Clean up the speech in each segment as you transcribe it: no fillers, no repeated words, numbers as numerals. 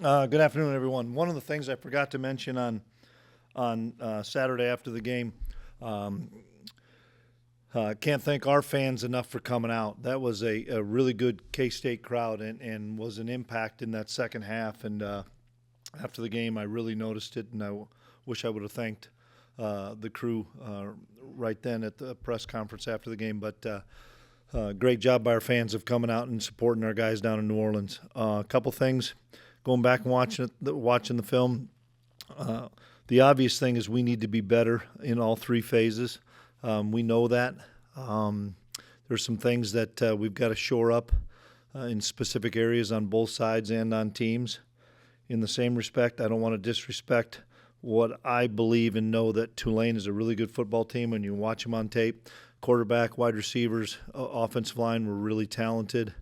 Good afternoon, everyone. One of the things I forgot to mention on Saturday after the game, um, can't thank our fans enough for coming out. That was a really good K-State crowd and was an impact in that second half. And after the game, I really noticed it, and wish I would have thanked the crew right then at the press conference after the game. But great job by our fans of coming out and supporting our guys down in New Orleans. A couple things. Going back and watching the film, the obvious thing is we need to be better in all three phases. We know that. There's some things that we've got to shore up in specific areas on both sides and on teams. In the same respect, I don't want to disrespect what I believe and know that Tulane is a really good football team when you watch them on tape. Quarterback, wide receivers, offensive line were really talented,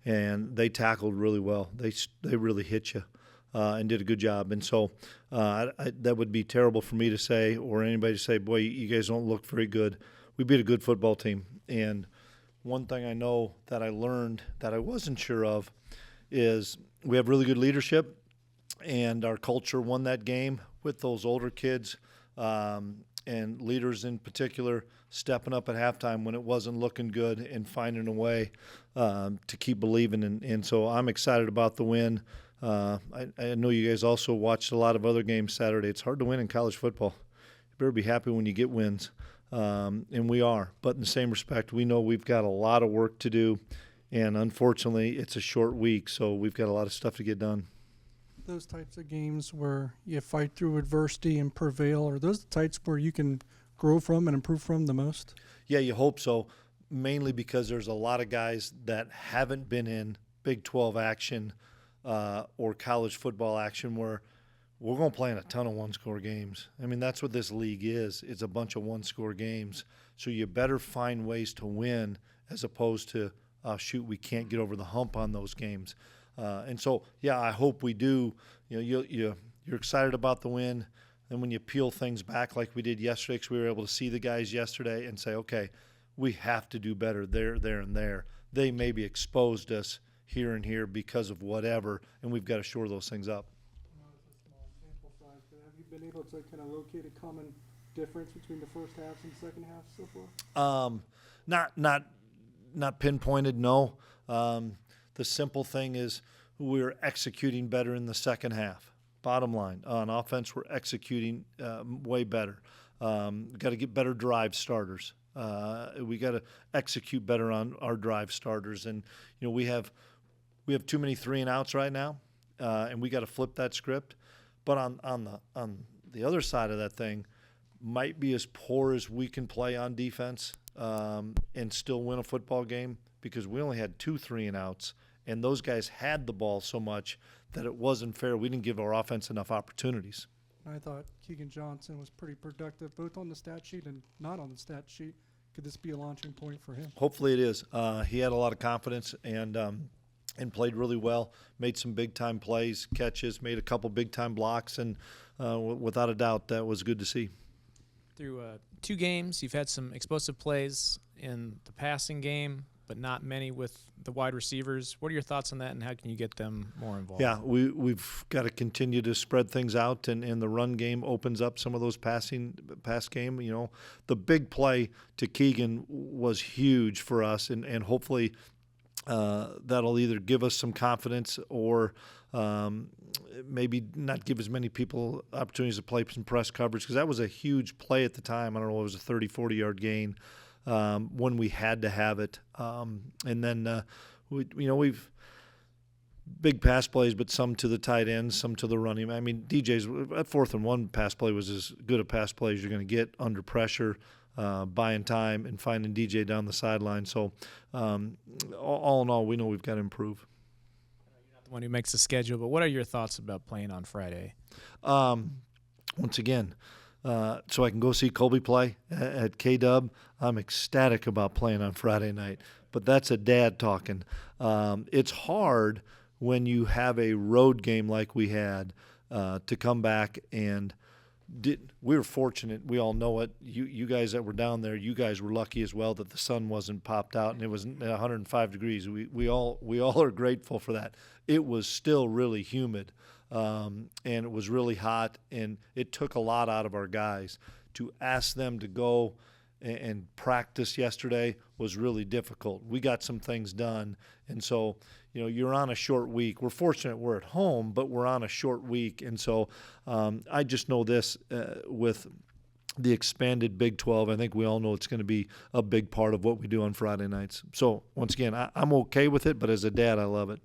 and they tackled really well. They really hit you and did a good job. And so that would be terrible for me to say or anybody to say, boy, you guys don't look very good. We beat a good football team. And one thing I know that I learned that I wasn't sure of is we have really good leadership, and our culture won that game with those older kids and leaders in particular stepping up at halftime when it wasn't looking good and finding a way to keep believing. And so I'm excited about the win. I know you guys also watched a lot of other games Saturday. It's hard to win in college football. You better be happy when you get wins, and we are. But in the same respect, we know we've got a lot of work to do, and unfortunately it's a short week, so we've got a lot of stuff to get done. Those types of games where you fight through adversity and prevail, are those the types where you can grow from and improve from the most? Yeah, you hope so, mainly because there's a lot of guys that haven't been in Big 12 action or college football action where we're going to play in a ton of one-score games. I mean, that's what this league is. It's a bunch of one-score games. So you better find ways to win as opposed to, shoot, we can't get over the hump on those games. And so, yeah, I hope we do. You know, you're excited about the win. And when you peel things back like we did yesterday, because we were able to see the guys yesterday and say, okay, we have to do better there, and there. They maybe exposed us here and here because of whatever, and we've got to shore those things up. I know it's a small sample size, but have you been able to kind of locate a common difference between the first half and the second half so far? Not pinpointed, no. The simple thing is we're executing better in the second half. Bottom line, on offense, we're executing way better. Got to get better drive starters. We got to execute better on our drive starters, and you know we have too many 3-and-outs right now, and we got to flip that script. But on the other side of that thing, might be as poor as we can play on defense and still win a football game because we only had 2 3-and-outs. And those guys had the ball so much that it wasn't fair. We didn't give our offense enough opportunities. I thought Keegan Johnson was pretty productive, both on the stat sheet and not on the stat sheet. Could this be a launching point for him? Hopefully it is. He had a lot of confidence and played really well, made some big-time plays, catches, made a couple big-time blocks, and without a doubt, that was good to see. Through 2 games, you've had some explosive plays in the passing game, but not many with the wide receivers. What are your thoughts on that, and how can you get them more involved? Yeah, we've got to continue to spread things out, and the run game opens up some of those pass game. You know, the big play to Keegan was huge for us, and hopefully that'll either give us some confidence or maybe not give as many people opportunities to play some press coverage, because that was a huge play at the time. I don't know, it was a 30, 40-yard gain. When we had to have it. And then, we've big pass plays, but some to the tight ends, some to the running. I mean, DJ's at 4th and 1 pass play was as good a pass play as you're going to get under pressure, buying time and finding DJ down the sideline. So all in all, we know we've got to improve. You're not the one who makes the schedule, but what are your thoughts about playing on Friday? Once again, so I can go see Colby play at K-Dub. I'm ecstatic about playing on Friday night, but that's a dad talking. It's hard when you have a road game like we had to come back and we were fortunate. We all know it. You guys that were down there, you guys were lucky as well that the sun wasn't popped out and it was 105 degrees. We all are grateful for that. It was still really humid. and it was really hot, and it took a lot out of our guys. To ask them to go and practice yesterday was really difficult. We got some things done, and so you're on a short week. We're fortunate we're at home, but we're on a short week, and so I just know this with the expanded Big 12, I think we all know it's going to be a big part of what we do on Friday nights. So once again, I'm okay with it, but as a dad, I love it.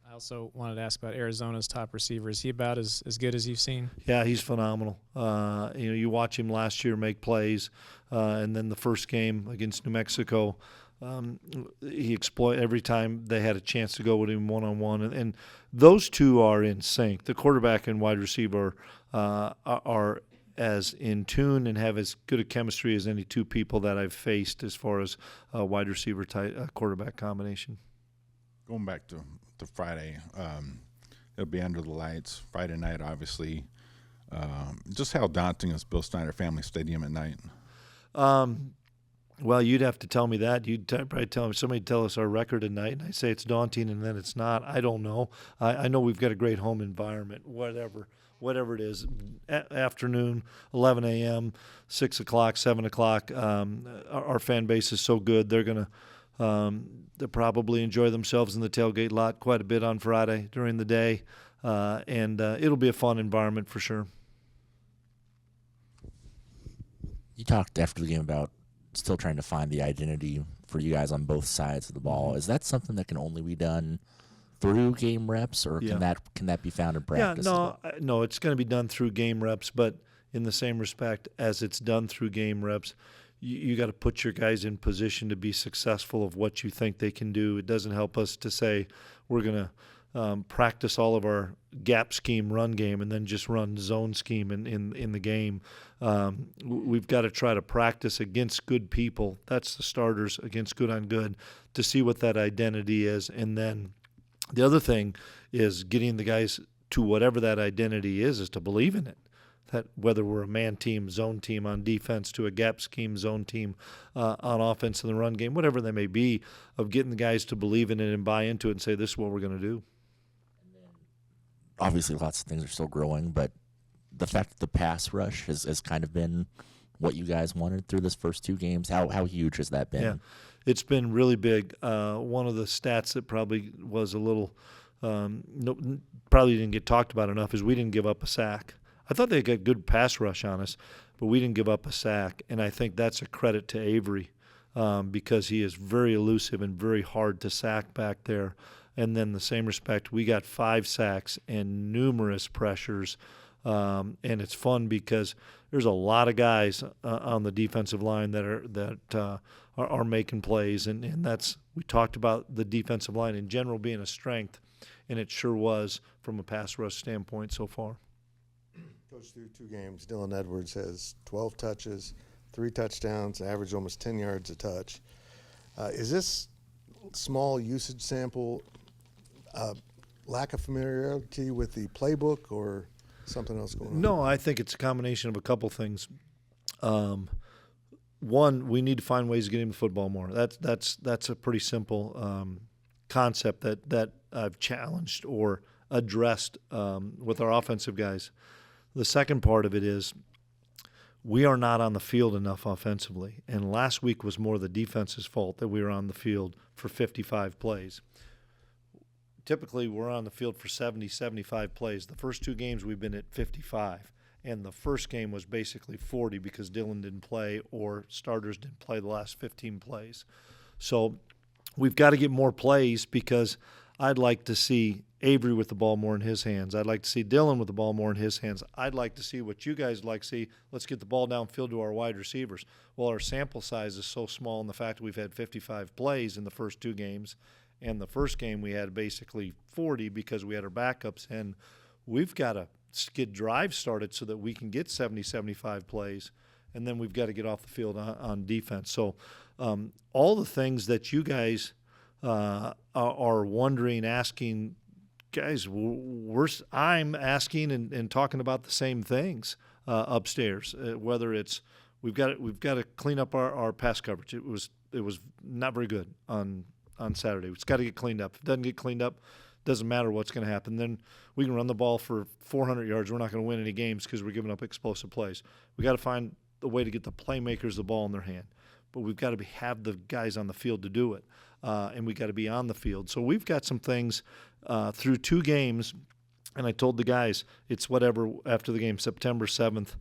I also wanted to ask about Arizona's top receiver. Is he about as good as you've seen? Yeah, he's phenomenal. You watch him last year make plays, and then the first game against New Mexico, he exploited every time they had a chance to go with him one-on-one. And those two are in sync. The quarterback and wide receiver are as in tune and have as good a chemistry as any two people that I've faced as far as a wide receiver type quarterback combination. Going back to Friday, it'll be under the lights. Friday night, obviously. Just how daunting is Bill Snyder Family Stadium at night? Well, you'd have to tell me that. You'd probably tell me, somebody tell us our record at night, and I say it's daunting, and then it's not. I don't know. I know we've got a great home environment, whatever it is, afternoon, 11 a.m., 6 o'clock, 7 o'clock. Our fan base is so good. They're going to they'll probably enjoy themselves in the tailgate lot quite a bit on Friday during the day, and it'll be a fun environment for sure. You talked after the game about still trying to find the identity for you guys on both sides of the ball. Is that something that can only be done through game reps, or can that be found in practice? Yeah, no, it's going to be done through game reps, but in the same respect as it's done through game reps, you got to put your guys in position to be successful of what you think they can do. It doesn't help us to say we're going to practice all of our gap scheme run game and then just run zone scheme in the game. We've got to try to practice against good people. That's the starters against good on good to see what that identity is. And then the other thing is getting the guys to whatever that identity is to believe in it. That whether we're a man team, zone team on defense, to a gap scheme zone team on offense in the run game, whatever they may be, of getting the guys to believe in it and buy into it and say, this is what we're going to do. Obviously, lots of things are still growing, but the fact that the pass rush has kind of been what you guys wanted through this first two games, how huge has that been? Yeah, it's been really big. One of the stats that probably was a little probably didn't get talked about enough is we didn't give up a sack. I thought they got good pass rush on us, but we didn't give up a sack, and I think that's a credit to Avery because he is very elusive and very hard to sack back there. And then the same respect, we got 5 sacks and numerous pressures, and it's fun because there's a lot of guys on the defensive line that are making plays, and that's, we talked about the defensive line in general being a strength, and it sure was from a pass rush standpoint so far. Coach, through 2 games, Dylan Edwards has 12 touches, 3 touchdowns, average almost 10 yards a touch. Is this small usage sample lack of familiarity with the playbook or something else going on? No, I think it's a combination of a couple things. One, we need to find ways to get him the football more. That's a pretty simple concept that I've challenged or addressed with our offensive guys. The second part of it is we are not on the field enough offensively, and last week was more the defense's fault that we were on the field for 55 plays. Typically, we're on the field for 70, 75 plays. The first 2 games we've been at 55, and the first game was basically 40 because Dylan didn't play or starters didn't play the last 15 plays. So we've got to get more plays because I'd like to see Avery with the ball more in his hands. I'd like to see Dylan with the ball more in his hands. I'd like to see what you guys like to see. Let's get the ball downfield to our wide receivers. Well, our sample size is so small in the fact that we've had 55 plays in the first 2 games, and the first game we had basically 40 because we had our backups, and we've got to get drives started so that we can get 70, 75 plays, and then we've got to get off the field on defense. So all the things that you guys are wondering, asking, guys, I'm asking and talking about the same things upstairs. Whether it's we've got to clean up our pass coverage. It was not very good on Saturday. It's got to get cleaned up. If it doesn't get cleaned up, doesn't matter what's going to happen. Then we can run the ball for 400 yards. We're not going to win any games because we're giving up explosive plays. We got to find a way to get the playmakers the ball in their hand. But we've got to have the guys on the field to do it, and we got to be on the field. So we've got some things through 2 games, and I told the guys it's whatever after the game, September 7th.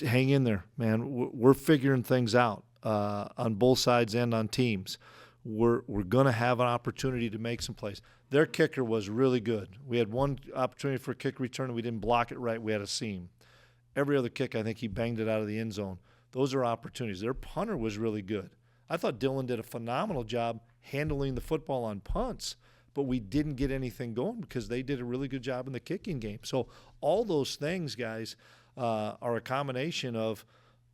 Hang in there, man. We're figuring things out on both sides and on teams. We're going to have an opportunity to make some plays. Their kicker was really good. We had one opportunity for a kick return, and we didn't block it right. We had a seam. Every other kick, I think he banged it out of the end zone. Those are opportunities. Their punter was really good. I thought Dylan did a phenomenal job handling the football on punts, but we didn't get anything going because they did a really good job in the kicking game. So all those things, guys, are a combination of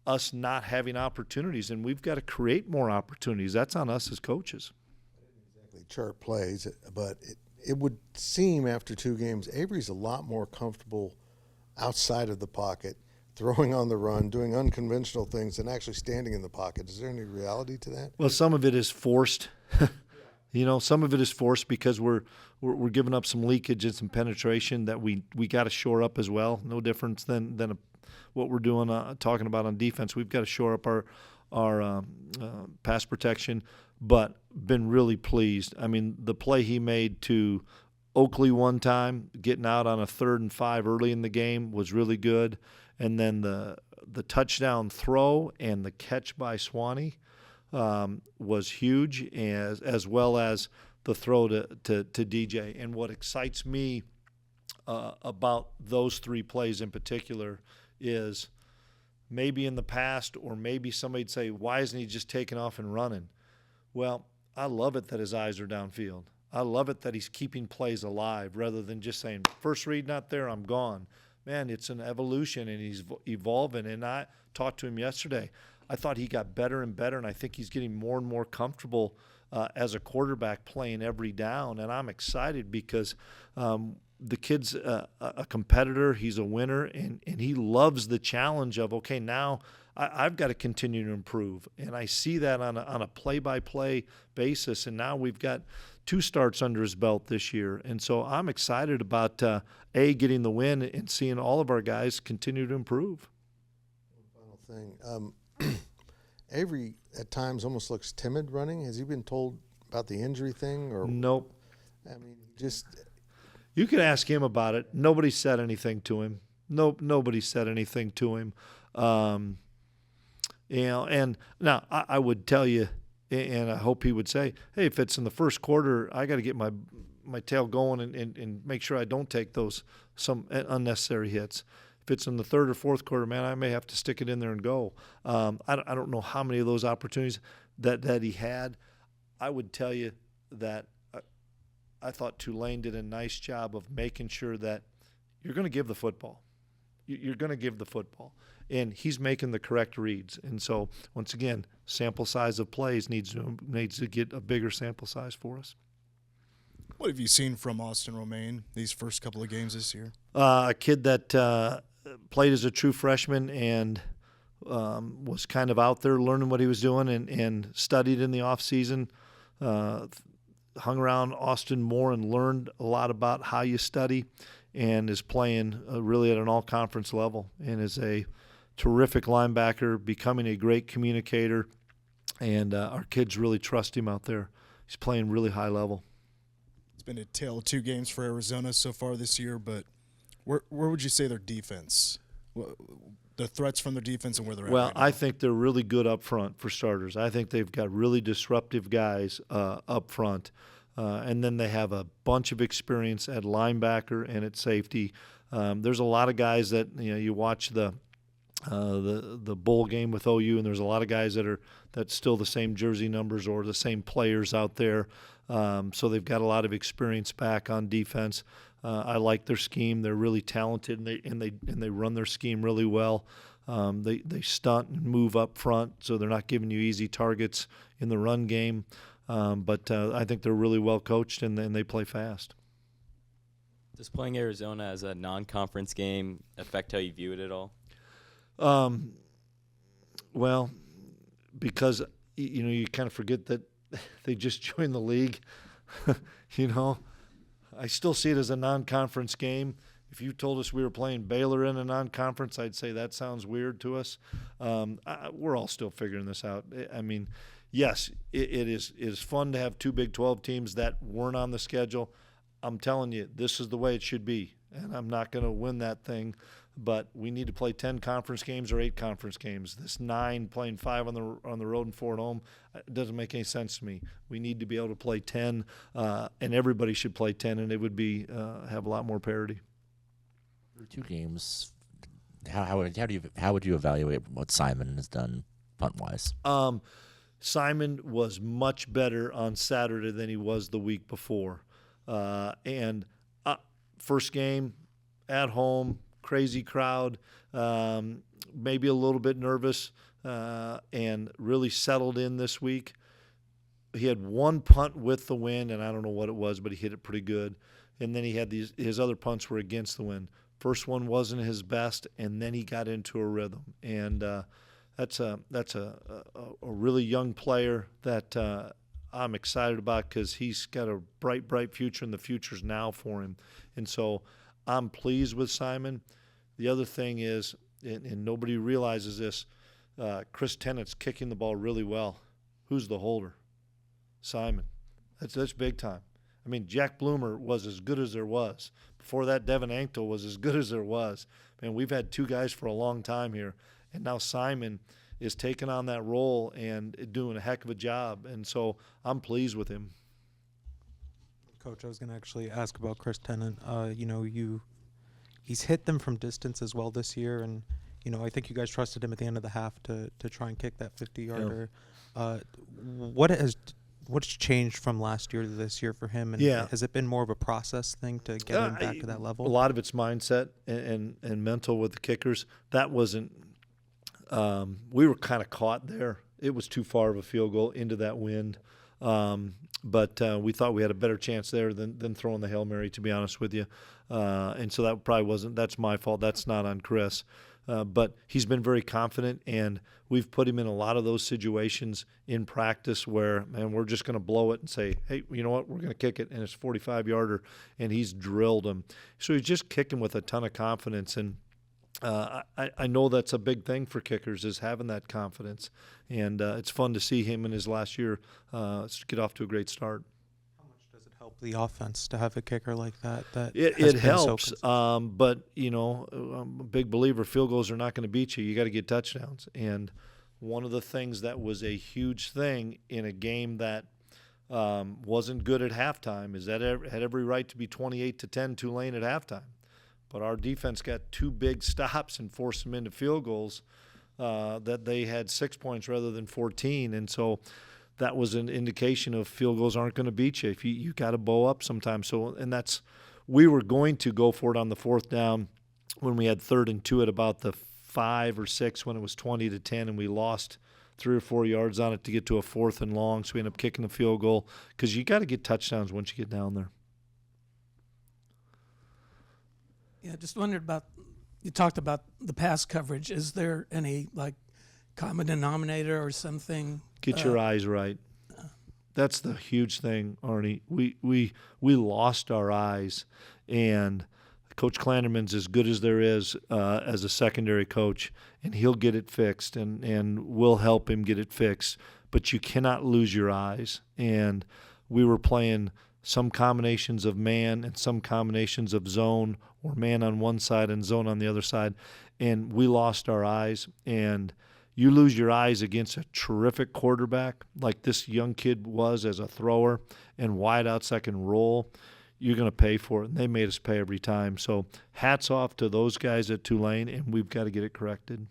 us not having opportunities, and we've got to create more opportunities. That's on us as coaches. Exactly, chart plays, but it would seem after 2 games, Avery's a lot more comfortable outside of the pocket, throwing on the run, doing unconventional things, and actually standing in the pocket. Is there any reality to that? Well, some of it is forced. Some of it is forced because we're giving up some leakage and some penetration that we got to shore up as well. No difference than what we're doing talking about on defense. We've got to shore up our pass protection, but been really pleased. I mean, the play he made to Oakley one time, getting out on a 3rd and 5 early in the game was really good. And then the touchdown throw and the catch by Swanee was huge, as well as the throw to DJ. And what excites me about those 3 plays in particular is maybe in the past, or maybe somebody'd say, why isn't he just taking off and running? Well, I love it that his eyes are downfield. I love it that he's keeping plays alive rather than just saying, first read not there, I'm gone. Man, it's an evolution, and he's evolving. And I talked to him yesterday. I thought he got better and better, and I think he's getting more and more comfortable as a quarterback playing every down. And I'm excited because the kid's a competitor. He's a winner, and he loves the challenge of, okay, now I've got to continue to improve. And I see that on a play-by-play basis, and now we've got 2 starts under his belt this year. And so I'm excited about, getting the win and seeing all of our guys continue to improve. One final thing. Avery at times almost looks timid running. Has he been told about the injury thing? Or Nope. I mean, just – You can ask him about it. Nobody said anything to him. Nobody said anything to him. And now I would tell you, and I hope he would say, hey, if it's in the first quarter, I got to get my tail going and make sure I don't take some unnecessary hits. If it's in the 3rd or 4th quarter, man, I may have to stick it in there and go. I don't know how many of those opportunities that he had. I would tell you that I thought Tulane did a nice job of making sure that you're going to give the football. You're going to give the football. And he's making the correct reads. And so, once again, sample size of plays needs to get a bigger sample size for us. What have you seen from Austin Romaine these first couple of games this year? A kid that played as a true freshman and was kind of out there learning what he was doing and studied in the offseason, hung around Austin more and learned a lot about how you study, and is playing really at an all-conference level and is a terrific linebacker, becoming a great communicator, and our kids really trust him out there. He's playing really high level. It's been a tale of 2 games for Arizona so far this year, but where would you say their defense, the threats from their defense and where they're at Well, right now? I think they're really good up front for starters. I think they've got really disruptive guys up front. And then they have a bunch of experience at linebacker and at safety. There's a lot of guys that you watch the bowl game with OU, and there's a lot of guys that's still the same jersey numbers or the same players out there. So they've got a lot of experience back on defense. I like their scheme. They're really talented, and they run their scheme really well. They stunt and move up front, so they're not giving you easy targets in the run game. But I think they're really well coached, and they play fast. Does playing Arizona as a non-conference game affect how you view it at all? Well, because you kind of forget that they just joined the league You know, I still see it as a non-conference game. If you told us we were playing Baylor in a non-conference, I'd say that sounds weird to us. We're all still figuring this out. I mean, yes, it is fun to have two Big 12 teams that weren't on the schedule. I'm telling you, this is the way it should be, and I'm not going to win that thing. But we need to play 10 conference games or 8 conference games. This 9 playing 5 on the road and 4 at home, it doesn't make any sense to me. We need to be able to play 10, and everybody should play 10, and it would be have a lot more parity. Through 2 games, how would you evaluate what Simon has done punt wise? Simon was much better on Saturday than he was the week before, and first game at home. Crazy crowd, maybe a little bit nervous, and really settled in this week. He had one punt with the wind, and I don't know what it was, but he hit it pretty good. And then he had his other punts were against the wind. First one wasn't his best, and then he got into a rhythm. And that's a really young player that I'm excited about because he's got a bright future, and the future's now for him. And so I'm pleased with Simon. The other thing is, and nobody realizes this, Chris Tennant's kicking the ball really well. Who's the holder? Simon. That's big time. I mean, Jack Bloomer was as good as there was. Before that, Devin Anktel was as good as there was. Man, we've had 2 guys for a long time here, and now Simon is taking on that role and doing a heck of a job. And so I'm pleased with him. Coach, I was going to actually ask about Chris Tennant. He's hit them from distance as well this year, and I think you guys trusted him at the end of the half to try and kick that 50-yarder. Yeah. What's changed from last year to this year for him? And has it been more of a process thing to get him back to that level? A lot of it's mindset and mental with the kickers. That wasn't. We were kind of caught there. It was too far of a field goal into that wind. But we thought we had a better chance there than throwing the Hail Mary, to be honest with you. And so that probably wasn't – that's my fault. That's not on Chris. But he's been very confident, and we've put him in a lot of those situations in practice where, man, we're just going to blow it and say, hey, you know what, we're going to kick it, and it's 45-yarder, and he's drilled him. So he's just kicking with a ton of confidence, and I know that's a big thing for kickers is having that confidence, and it's fun to see him in his last year get off to a great start. How much does it help the offense to have a kicker like that? It helps, but I'm a big believer field goals are not going to beat you. You got to get touchdowns, and one of the things that was a huge thing in a game that wasn't good at halftime is that it had every right to be 28-10 Tulane at halftime. But our defense got 2 big stops and forced them into field goals that they had 6 points rather than 14. And so that was an indication of field goals aren't going to beat you. If you got to bow up sometimes. So, and we were going to go for it on the 4th down when we had 3rd and 2 at about the 5 or 6 when it was 20-10, and we lost 3 or 4 yards on it to get to a 4th and long. So we ended up kicking the field goal because you got to get touchdowns once you get down there. Yeah, just wondered about, you talked about the pass coverage. Is there any, common denominator or something? Get your eyes right. That's the huge thing, Arnie. We lost our eyes, and Coach Klanderman's as good as there is as a secondary coach, and he'll get it fixed, and we'll help him get it fixed. But you cannot lose your eyes. And we were playing some combinations of man and some combinations of zone, or man on one side and zone on the other side, and we lost our eyes. And you lose your eyes against a terrific quarterback like this young kid was as a thrower and wide out second roll, you're going to pay for it. And they made us pay every time. So hats off to those guys at Tulane, and we've got to get it corrected.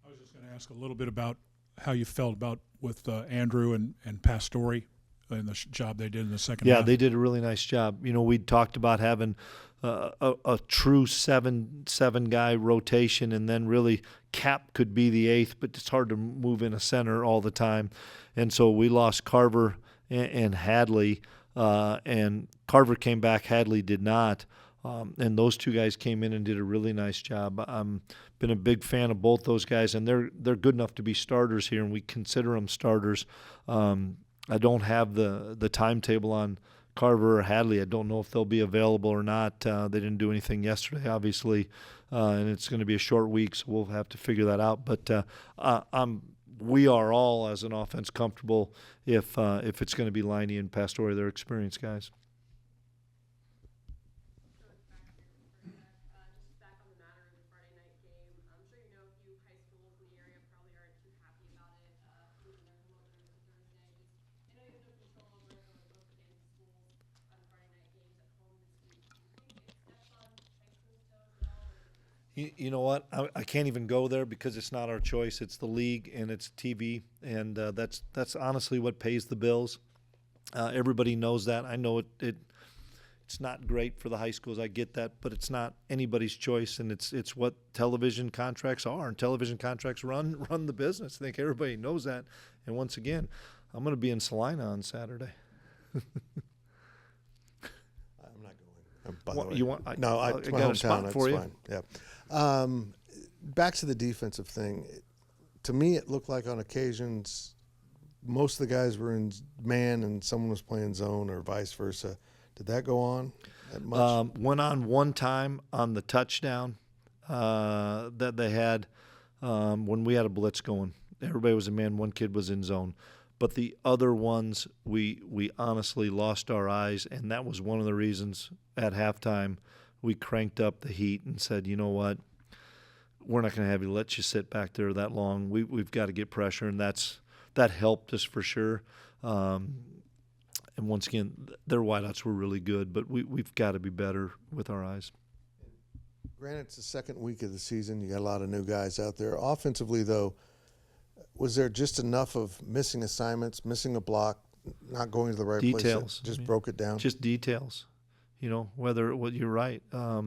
I was just going to ask a little bit about how you felt about with Andrew and Pastore and the job they did in the second half. Yeah, they did a really nice job. We'd talked about having a true 7 guy rotation, and then really Cap could be the 8th, but it's hard to move in a center all the time. And so we lost Carver and Hadley, and Carver came back, Hadley did not. And those two guys came in and did a really nice job. I'm been a big fan of both those guys, and they're good enough to be starters here, and we consider them starters. I don't have the timetable on Carver or Hadley. I don't know if they'll be available or not. They didn't do anything yesterday, obviously, and it's going to be a short week, so we'll have to figure that out. But we are all, as an offense, comfortable if it's going to be Liney and Pastore. They're experienced guys. You know what? I can't even go there because it's not our choice. It's the league and it's TV, and that's honestly what pays the bills. Everybody knows that. I know it's not great for the high schools. I get that, but it's not anybody's choice, and it's what television contracts are, and television contracts run the business. I think everybody knows that. And once again, I'm going to be in Salina on Saturday. I'm not going. By the way. You want? No, I it's my got a hometown. spot for it's you. Fine. Yeah. Back to the defensive thing. To me, it looked like on occasions most of the guys were in man and someone was playing zone or vice versa. Did that go on that much? Went on one time on the touchdown that they had when we had a blitz going. Everybody was in man, one kid was in zone. But the other ones, we honestly lost our eyes, and that was one of the reasons at halftime we cranked up the heat and said, you know what, we're not going to have you let you sit back there that long. We've got to get pressure, and that helped us for sure. And once again, their wideouts were really good, but we've got to be better with our eyes. Granted, it's the second week of the season. You got a lot of new guys out there. Offensively, though, was there just enough of missing assignments, missing a block, not going to the right place? Details. Just broke it down? Just details. You know, you're right. A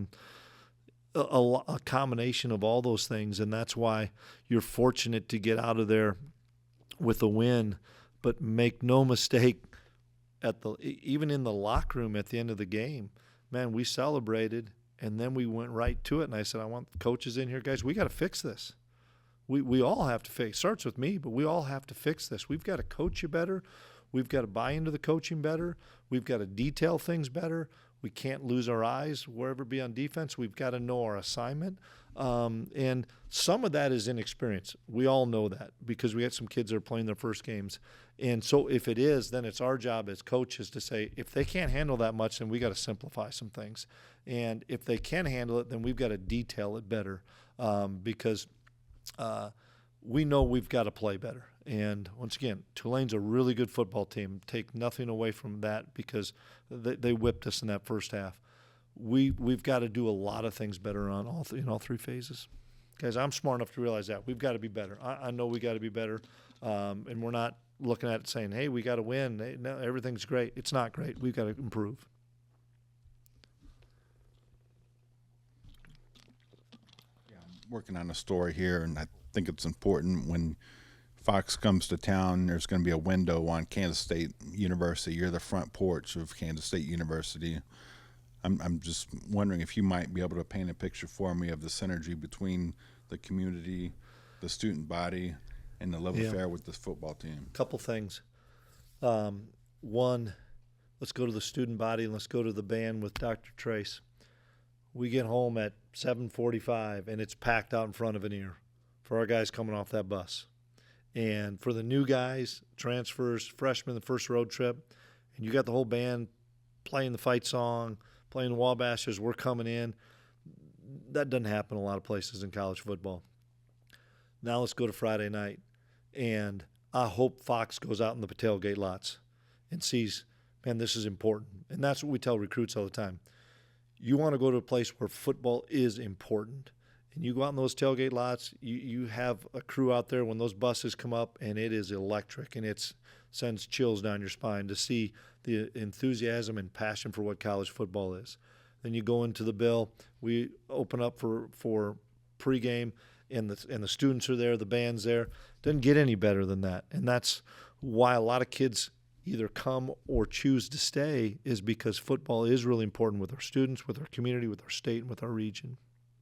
combination of all those things, and that's why you're fortunate to get out of there with a win. But make no mistake, even in the locker room at the end of the game, man, we celebrated, and then we went right to it. And I said, I want coaches in here, guys. We got to fix this. We all have to fix. It starts with me, but we all have to fix this. We've got to coach you better. We've got to buy into the coaching better. We've got to detail things better. We can't lose our eyes wherever it be on defense. We've got to know our assignment. And some of that is inexperience. We all know that because we had some kids that are playing their first games. And so if it is, then it's our job as coaches to say, if they can't handle that much, then we got to simplify some things. And if they can handle it, then we've got to detail it better because we know we've got to play better. And once again, Tulane's a really good football team. Take nothing away from that because they whipped us in that first half. We've got to do a lot of things better on in all three phases. Guys, I'm smart enough to realize that. We've got to be better. I know we got to be better. And we're not looking at it saying, hey, we got to win. Hey, no, everything's great. It's not great. We've got to improve. Yeah, I'm working on a story here, and I think it's important when Fox comes to town, there's going to be a window on Kansas State University. You're the front porch of Kansas State University. I'm just wondering if you might be able to paint a picture for me of the synergy between the community, the student body, and the love affair with this football team. Couple things. One, let's go to the student body and let's go to the band with Dr. Trace. We get home at 7:45 and it's packed out in front of an ear for our guys coming off that bus. And for the new guys, transfers, freshmen, the first road trip, and you got the whole band playing the fight song, playing the Wabash as we're coming in. That doesn't happen in a lot of places in college football. Now let's go to Friday night. And I hope Fox goes out in the tailgate lots and sees, man, this is important. And that's what we tell recruits all the time. You want to go to a place where football is important. And you go out in those tailgate lots, you have a crew out there when those buses come up, and it is electric, and it sends chills down your spine to see the enthusiasm and passion for what college football is. Then you go into the Bill. We open up for pregame, and the students are there, the band's there. Doesn't get any better than that. And that's why a lot of kids either come or choose to stay is because football is really important with our students, with our community, with our state, and with our region.